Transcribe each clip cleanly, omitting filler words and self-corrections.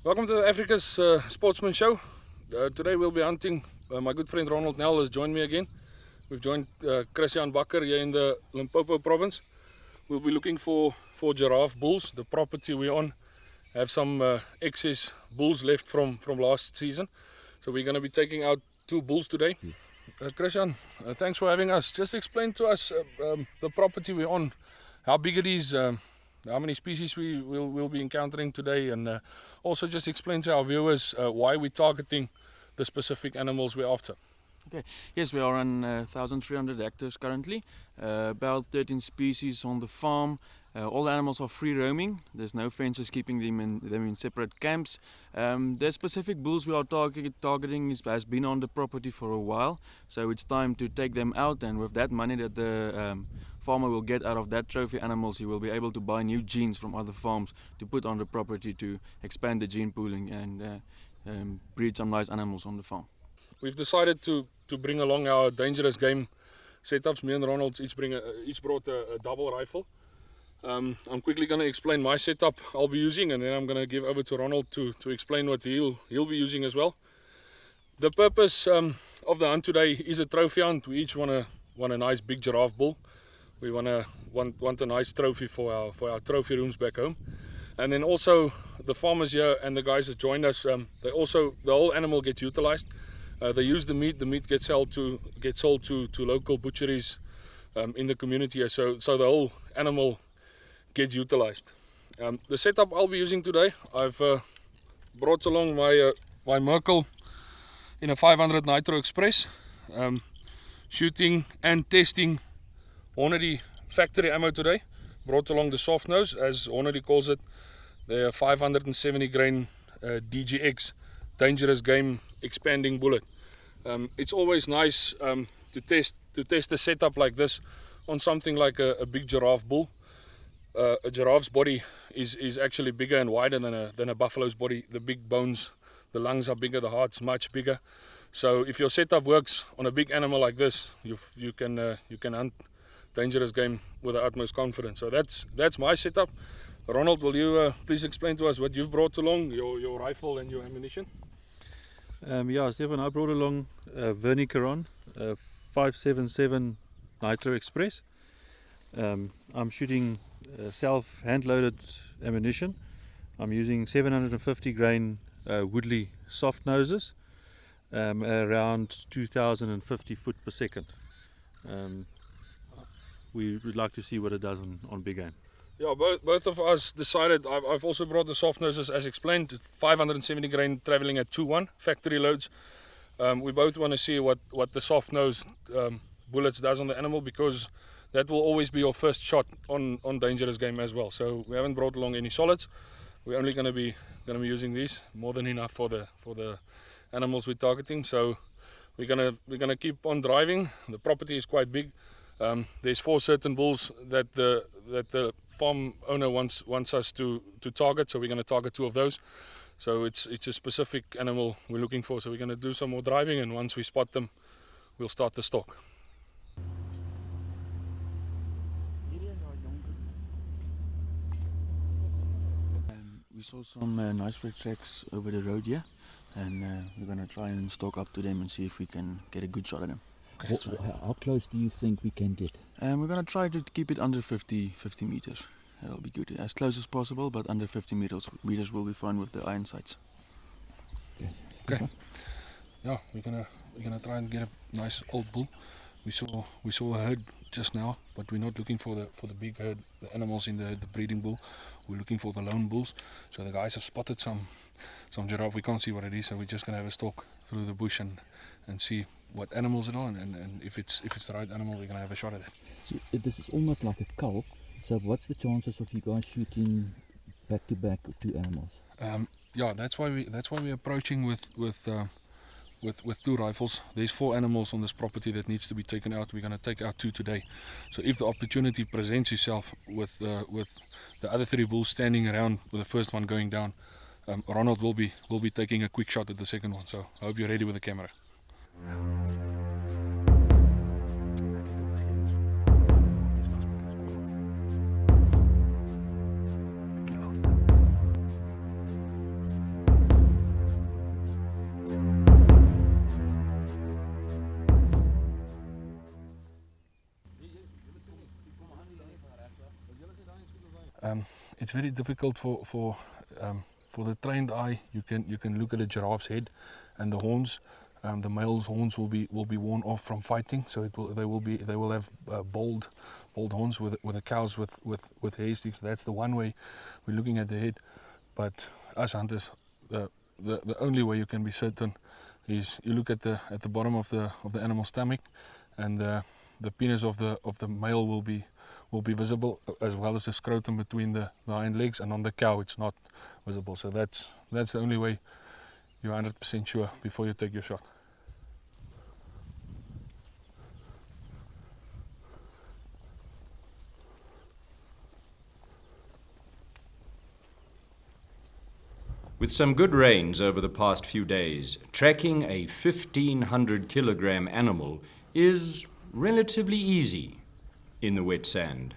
Welcome to Africa's Sportsman show. Today we'll be hunting. My good friend Ronald Nel has joined me again. We've joined Christian Bakker here in the Limpopo province. We'll be looking for giraffe bulls. The property we're on have some excess bulls left from last season. So we're going to be taking out 2 bulls today. Christian, thanks for having us. Just explain to us the property we're on, how big it is, how many species we'll be encountering today, and also just explain to our viewers why we're targeting the specific animals we're after. Okay. Yes, we are on 1,300 hectares currently, about 13 species on the farm. All the animals are free roaming. There's no fences keeping them in separate camps. The specific bulls we are targeting has been on the property for a while, so it's time to take them out, and with that money that the farmer will get out of that trophy animals, he will be able to buy new genes from other farms to put on the property to expand the gene pooling and breed some nice animals on the farm. We've decided to bring along our dangerous game setups. Me and Ronald each brought a double rifle. I'm quickly going to explain my setup I'll be using, and then I'm going to give over to Ronald to explain what he'll be using as well. The purpose of the hunt today is a trophy hunt. We each want a nice big giraffe bull. We want a nice trophy for our trophy rooms back home. And then also the farmers here and the guys that joined us, the whole animal gets utilized. They use the meat gets sold to local butcheries in the community here. So the whole animal gets utilized. The setup I'll be using today, I've brought along my Merkel in a 500 Nitro Express, shooting and testing Hornady factory ammo today. Brought along the soft nose, as Hornady calls it, the 570 grain DGX dangerous game expanding bullet. It's always nice to test a setup like this on something like a big giraffe bull. A giraffe's body is actually bigger and wider than a buffalo's body. The big bones, the lungs are bigger, the heart's much bigger. So if your setup works on a big animal like this, you can hunt dangerous game with the utmost confidence. So that's my setup. Ronald, will you please explain to us what you've brought along, your rifle and your ammunition? Yeah, Stefan, I brought along Verni Caron 577 Nitro Express. I'm shooting self hand-loaded ammunition. I'm using 750 grain Woodley soft noses, around 2050 foot per second. We would like to see what it does on big game. Yeah, both of us decided. I've also brought the soft noses as explained, 570 grain traveling at 2-1 factory loads. We both want to see what the soft nose bullets does on the animal, because that will always be your first shot on dangerous game as well. So we haven't brought along any solids. We're only going to be using these. More than enough for the animals we're targeting. So we're gonna keep on driving. The property is quite big. There's 4 certain bulls that the farm owner wants us to target. So we're going to target 2 of those. So it's a specific animal we're looking for. So we're going to do some more driving, and once we spot them, we'll start the stalk. We saw some nice red tracks over the road here, and we're going to try and stalk up to them and see if we can get a good shot at them. Okay, how close do you think we can get? We're going to try to keep it under 50 meters. That'll be good. As close as possible, but under 50 meters will be fine with the iron sights. Okay. Yeah, we're gonna try and get a nice old bull. We saw a herd just now, but we're not looking for the big herd, the animals in the breeding bull. We're looking for the lone bulls. So the guys have spotted some some giraffe. We can't see what it is, so we're just going to have a stalk through the bush and see what animals it are, and if it's the right animal, we're going to have a shot at it. So this is almost like a cull. So what's the chances of you guys shooting back to back 2 animals? Yeah, that's why we're approaching with 2 rifles. There's 4 animals on this property that needs to be taken out. We're going to take out 2 today. So if the opportunity presents itself with the other 3 bulls standing around with the first one going down, Ronald will be taking a quick shot at the second one. So I hope you're ready with the camera. It's very difficult for the trained eye. You can look at a giraffe's head and the horns. The male's horns will be worn off from fighting, so they will have bold horns. With the cows with hair sticks, that's the one way we're looking at the head. But us hunters, the only way you can be certain is you look at the bottom of the animal's stomach, and the penis of the male will be visible, as well as the scrotum between the hind legs, and on the cow it's not visible. So that's the only way you're 100% sure before you take your shot. With some good rains over the past few days, tracking a 1,500 kilogram animal is relatively easy in the wet sand.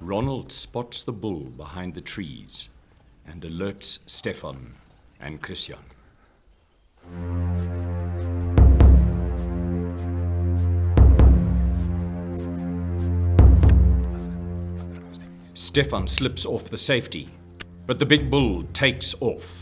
Ronald spots the bull behind the trees and alerts Stefan and Christian. Stefan slips off the safety, but the big bull takes off.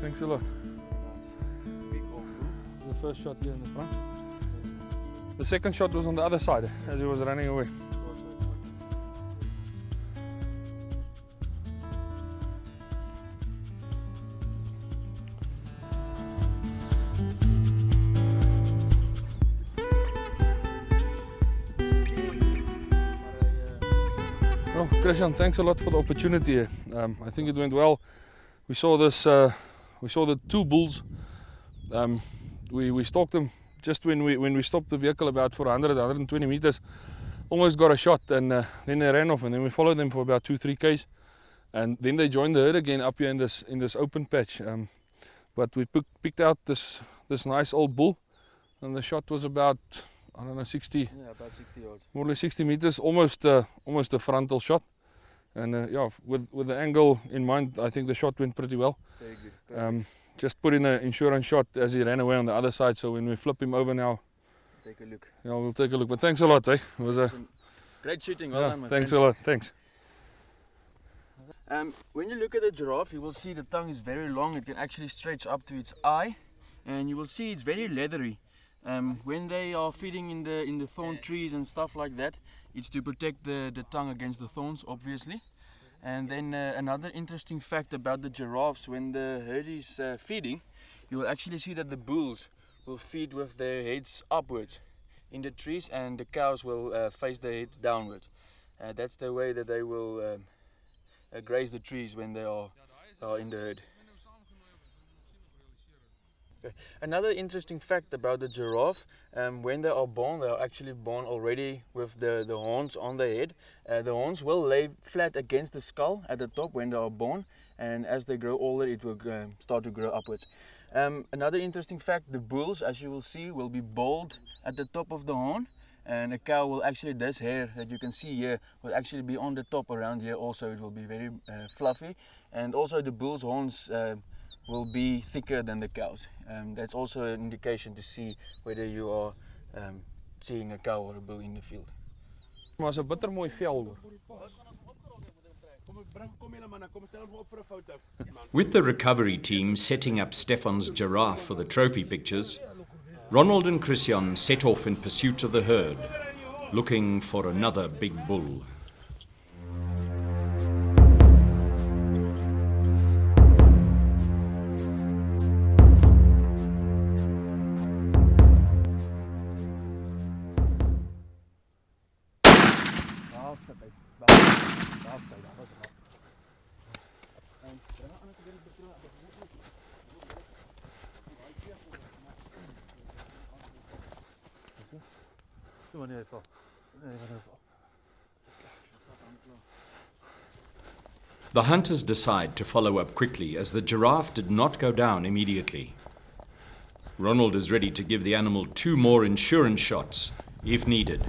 Thanks a lot. The first shot here in the front. The second shot was on the other side as he was running away. Well, Christian, thanks a lot for the opportunity here. I think it went well. We saw this. We saw the 2 bulls. We stalked them just when we stopped the vehicle about for 120 meters. Almost got a shot, and then they ran off, and then we followed them for about 2-3 k's, and then they joined the herd again up here in this open patch. But we picked out this nice old bull, and the shot was about, I don't know, 60. Yeah, about 60 yards. More or less 60 meters, almost a frontal shot. And yeah, with the angle in mind, I think the shot went pretty well. Very good. just put in an insurance shot as he ran away on the other side, so when we flip him over now, Take a look. yeah, we'll take a look. But thanks a lot, eh? It was a Great shooting, well yeah, done, my thanks friend. a lot, thanks. When you look at the giraffe, you will see the tongue is very long. It can actually stretch up to its eye, and you will see it's very leathery. When they are feeding in the thorn trees and stuff like that, it's to protect the tongue against the thorns, obviously. And then another interesting fact about the giraffes, when the herd is feeding, you will actually see that the bulls will feed with their heads upwards in the trees, and the cows will face their heads downwards. That's the way that they will graze the trees when they are in the herd. Okay. Another interesting fact about the giraffe, when they are actually born already with the horns on their head. The horns will lay flat against the skull at the top when they are born, and as they grow older it will start to grow upwards. Another interesting fact, the bulls, as you will see, will be bald at the top of the horn, and a cow will actually, this hair that you can see here will actually be on the top around here also. It will be very fluffy, and also the bull's horns will be thicker than the cows. That's also an indication to see whether you are seeing a cow or a bull in the field. Maar is 'n bitter mooi vel hoor. With the recovery team setting up Stefan's giraffe for the trophy pictures, Ronald and Christian set off in pursuit of the herd, looking for another big bull. The hunters decide to follow up quickly as the giraffe did not go down immediately. Ronald is ready to give the animal 2 more insurance shots if needed.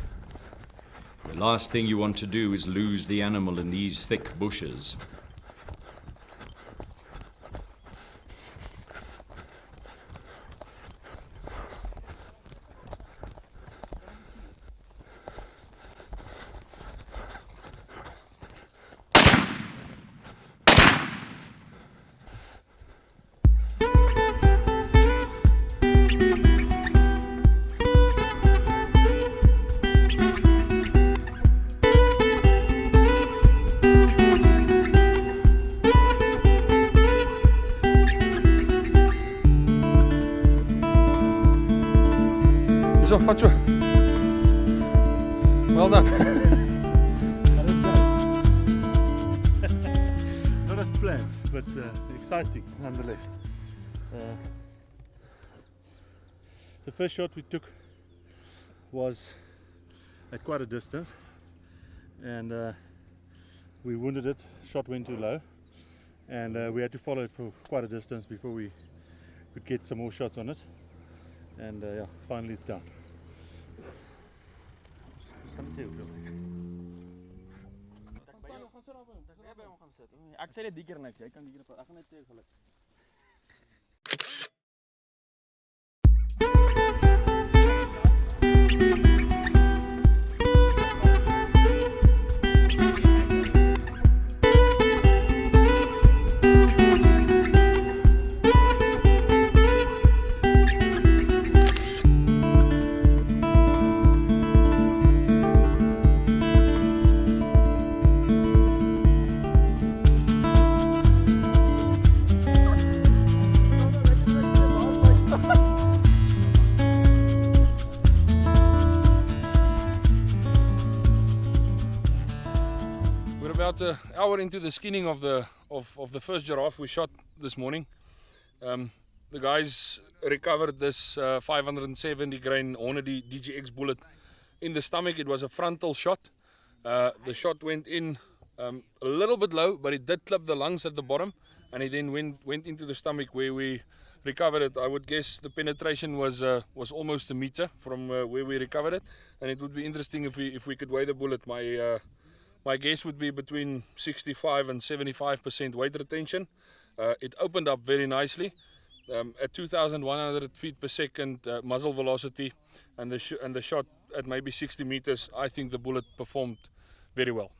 The last thing you want to do is lose the animal in these thick bushes. Zo, vat zo. Well done. Not as planned, but exciting nonetheless. The first shot we took was at quite a distance, and we wounded it. Shot went too low, and we had to follow it for quite a distance before we could get some more shots on it. And yeah, finally it's done. Ek sê dit die keer niks, jy kan die keer ek gaan net sê geluk. About an hour into the skinning of the first giraffe we shot this morning. The guys recovered this 570 grain Hornady DGX bullet in the stomach. It was a frontal shot. The shot went in a little bit low, but it did clip the lungs at the bottom, and it then went into the stomach where we recovered it. I would guess the penetration was almost a meter from where we recovered it, and it would be interesting if we could weigh the bullet. My guess would be between 65 and 75% weight retention. It opened up very nicely. At 2,100 feet per second muzzle velocity and the shot at maybe 60 meters, I think the bullet performed very well.